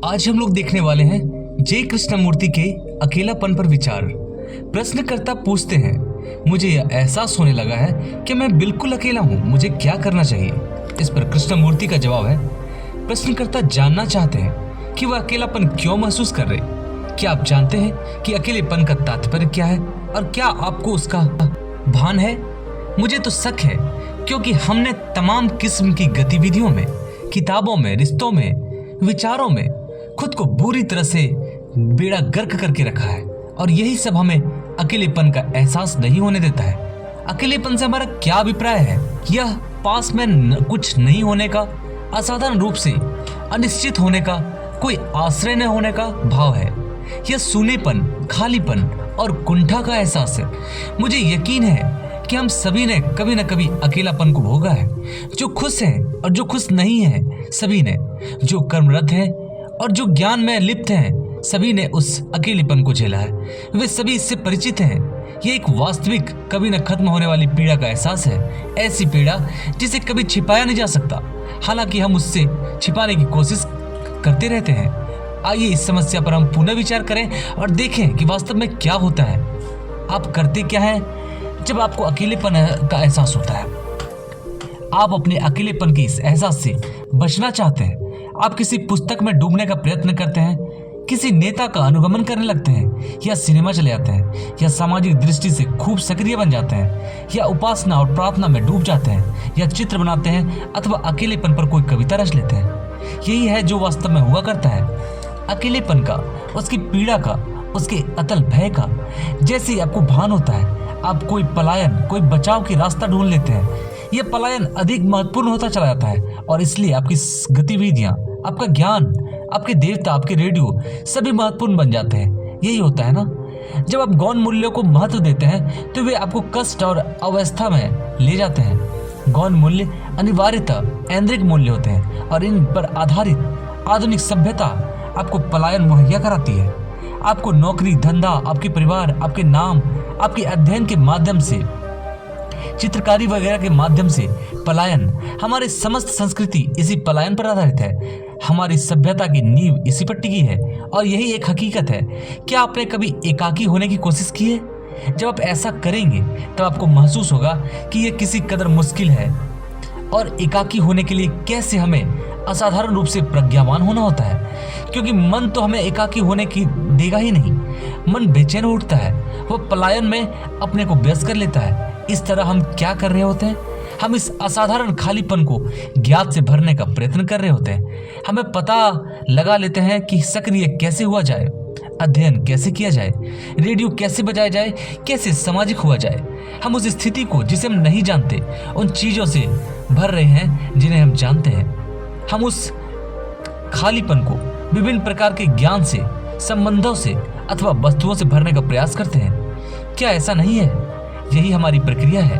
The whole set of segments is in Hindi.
आज हम लोग देखने वाले हैं जय कृष्णमूर्ति के अकेलापन पर विचार। प्रश्नकर्ता पूछते हैं, मुझे यह एहसास होने लगा है कि मैं बिल्कुल अकेला हूँ, मुझे क्या करना चाहिए। इस पर कृष्णमूर्ति का जवाब है, प्रश्नकर्ता जानना चाहते हैं कि वह अकेलापन क्यों महसूस कर रहे। क्या आप जानते हैं कि अकेलेपन का तात्पर्य क्या है और क्या आपको उसका भान है? मुझे तो शक है, क्योंकि हमने तमाम किस्म की गतिविधियों में, किताबों में, रिश्तों में, विचारों में खुद को बुरी तरह से बेड़ा गर्क करके रखा है और यही सब हमें अकेलेपन का एहसास नहीं होने देता है। अकेलेपन से हमारा क्या अभिप्राय है? यह पास में कुछ नहीं होने का, असाधारण रूप से अनिश्चित होने का, कोई आश्रय न होने का भाव है। यह सूनेपन, खालीपन और कुंठा का एहसास है। मुझे यकीन है कि हम सभी ने कभी न कभी अकेलापन को भोगा है। जो खुश हैं और जो खुश नहीं है सभी ने, जो कर्मरत हैं और जो ज्ञान में लिप्त हैं सभी ने उस अकेलेपन को झेला है। वे सभी इससे परिचित हैं। ये एक वास्तविक, कभी न खत्म होने वाली पीड़ा का एहसास है। ऐसी पीड़ा जिसे कभी छिपाया नहीं जा सकता, हालांकि हम उससे छिपाने की कोशिश करते रहते हैं। आइए इस समस्या पर हम पुनः विचार करें और देखें कि वास्तव में क्या होता है। आप करते क्या हैं जब आपको अकेलेपन का एहसास होता है? आप अपने अकेलेपन के इस एहसास से बचना चाहते हैं। आप किसी पुस्तक में डूबने का प्रयत्न करते हैं, किसी नेता का अनुगमन करने लगते हैं, या सिनेमा चले जाते हैं, या सामाजिक दृष्टि से खूब सक्रिय बन जाते हैं, या उपासना और प्रार्थना में डूब जाते हैं, या चित्र बनाते हैं, अथवा अकेलेपन पर कोई कविता रच लेते हैं। यही है जो वास्तव में हुआ करता है। अकेलेपन का, उसकी पीड़ा का, उसके अतल भय का जैसे ही आपको भान होता है, आप कोई पलायन, कोई बचाव की रास्ता ढूंढ लेते हैं। यह पलायन अधिक महत्वपूर्ण होता चला जाता है और इसलिए आपकी गतिविधियां, आपका ज्ञान, आपके देवता, आपके रेडियो सभी महत्वपूर्ण बन जाते हैं। यही होता है ना। जब आप गौण मूल्यों को महत्व देते हैं तो वे आपको कष्ट और अवस्था में ले जाते हैं। गौण मूल्य अनिवार्यतः ऐन्द्रिक मूल्य होते हैं और इन पर आधारित आधुनिक सभ्यता आपको पलायन मुहैया कराती है। आपको नौकरी, धंधा, आपके परिवार, आपके नाम, आपके अध्ययन के माध्यम से, चित्रकारी वगैरह के माध्यम से पलायन, हमारी समस्त संस्कृति इसी पलायन पर आधारित है। हमारी सभ्यता की नींव इसी पर टिकी है और यही एक हकीकत है। क्या आपने कभी एकाकी होने की कोशिश की है? जब आप ऐसा करेंगे तब आपको महसूस होगा कि यह किसी कदर मुश्किल है और एकाकी होने के लिए कैसे हमें असाधारण रूप से प्रज्ञावान होना होता है, क्योंकि मन तो हमें एकाकी होने की देगा ही नहीं। मन बेचैन उठता है, वह पलायन में अपने को व्यस्त कर लेता है। इस तरह हम क्या कर रहे होते हैं? हम इस असाधारण खालीपन को ज्ञात से भरने का प्रयत्न कर रहे होते हैं। हमें पता लगा लेते हैं कि सक्रिय कैसे हुआ जाए, अध्ययन कैसे किया जाए, रेडियो कैसे बजाया जाए, कैसे सामाजिक हुआ जाए। हम उस स्थिति को जिसे हम नहीं जानते उन चीजों से भर रहे हैं जिन्हें हम जानते हैं। हम उस खालीपन को विभिन्न प्रकार के ज्ञान से, संबंधों से अथवा वस्तुओं से भरने का प्रयास करते हैं। क्या ऐसा नहीं है? यही हमारी प्रक्रिया है,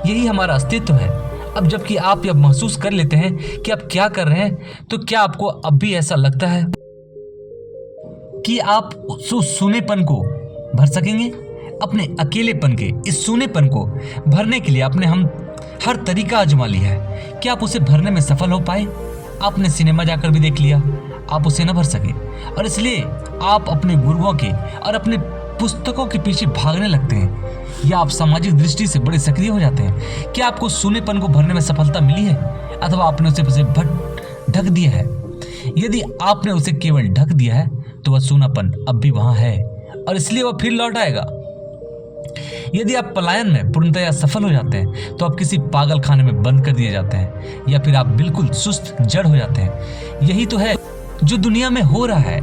यही हमारा अस्तित्व है। अब जबकि आप यह महसूस कर लेते हैं कि आप क्या कर रहे हैं, तो क्या आपको अब भी ऐसा लगता है कि आप उस सूनेपन को भर सकेंगे? अपने अकेलेपन के इस सूनेपन को भरने के लिए आपने हर तरीका आजमा लिया है। क्या आप उसे भरने में सफल हो पाए? आपने सिनेमा जाकर भी देख लिया, आप उसे न भर सके और इसलिए आप अपने गुरुओं के और अपने पुस्तकों के पीछे भागने लगते हैं, या आप सामाजिक दृष्टि से बड़े सक्रिय हो जाते हैं। क्या आपको सूनेपन को भरने में सफलता मिली है अथवा आपने उसे ढक दिया है? यदि आपने उसे केवल ढक दिया है तो वह सूनापन अब भी वहां है और इसलिए वह फिर लौट आएगा। यदि आप पलायन में पूर्णतया सफल हो जाते हैं तो आप किसी पागल खाने में बंद कर दिए जाते हैं या फिर आप बिल्कुल सुस्त जड़ हो जाते हैं। यही तो है जो दुनिया में हो रहा है।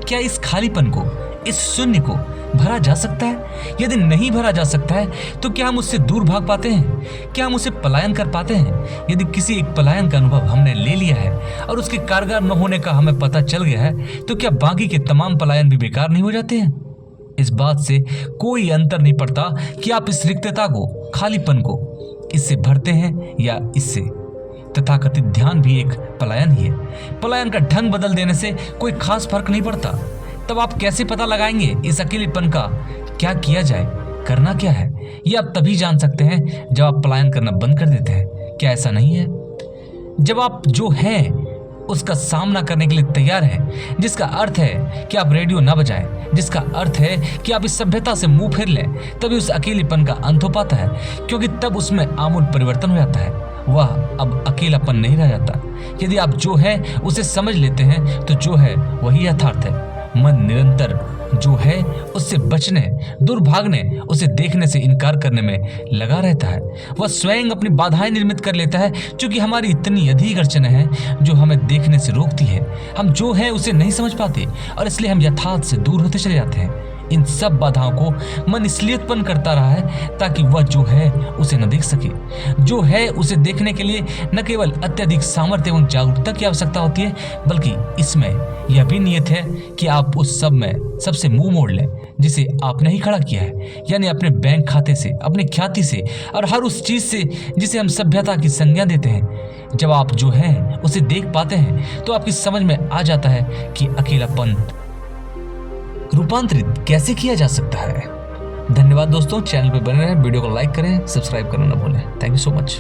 क्या इस खालीपन को, इस शून्य को भरा जा सकता है? यदि नहीं भरा जा सकता है तो क्या हम उससे दूर भाग पाते हैं? क्या हम उसे पलायन कर पाते हैं? यदि किसी एक पलायन का अनुभव हमने ले लिया है और उसके कारगर न होने का हमें पता चल गया है, तो क्या बाकी के तमाम पलायन भी बेकार नहीं हो जाते हैं? इस बात से कोई अंतर नहीं पड़ता कि आप इस रिक्तता को, खालीपन को इससे भरते हैं या इससे। तथाकथित ध्यान भी एक पलायन ही है। पलायन का ढंग बदल देने से कोई खास फर्क नहीं पड़ता। तब आप कैसे पता लगाएंगे इस अकेलेपन का क्या किया जाए, करना क्या है? ये आप तभी जान सकते हैं जब आप पलायन करना बंद कर देते हैं। क्या ऐसा नहीं है? जब आप जो हैं उसका सामना करने के लिए तैयार हैं, जिसका अर्थ है कि आप रेडियो ना बजाएं, जिसका अर्थ है कि आप इस सभ्यता से मुंह फेर लें, तभी उस अकेलेपन का अंत हो पाता है, क्योंकि तब उसमें आमूल परिवर्तन हो जाता है। वह अब अकेलापन नहीं रह जाता। यदि आप जो है उसे समझ लेते हैं तो जो है वही यथार्थ है। मन निरंतर जो है उससे बचने, दूर भागने, उसे देखने से इनकार करने में लगा रहता है। वह स्वयं अपनी बाधाएं निर्मित कर लेता है, क्योंकि हमारी इतनी अधिक अड़चनें हैं जो हमें देखने से रोकती है। हम जो है उसे नहीं समझ पाते और इसलिए हम यथार्थ से दूर होते चले जाते हैं। इन सब बाधाओं को मन इसलिए उत्पन्न करता रहा है ताकि वह जो है उसे न देख सके। जो है उसे देखने के लिए न केवल अत्यधिक सामर्थ्य एवं जागरूकता की आवश्यकता होती है, बल्कि इसमें यह भी नियत है कि आप उस सब में सबसे मुंह मोड़ लें जिसे आपने ही खड़ा किया है, यानी अपने बैंक खाते से, अपनी ख्याति से और हर उस चीज से जिसे हम सभ्यता की संज्ञा देते हैं। जब आप जो है उसे देख पाते हैं तो आपकी समझ में आ जाता है कि अकेलापन रूपांतरित कैसे किया जा सकता है। धन्यवाद दोस्तों, चैनल पर बने रहें, वीडियो को लाइक करें, सब्सक्राइब करना ना भूलें। Thank you so much.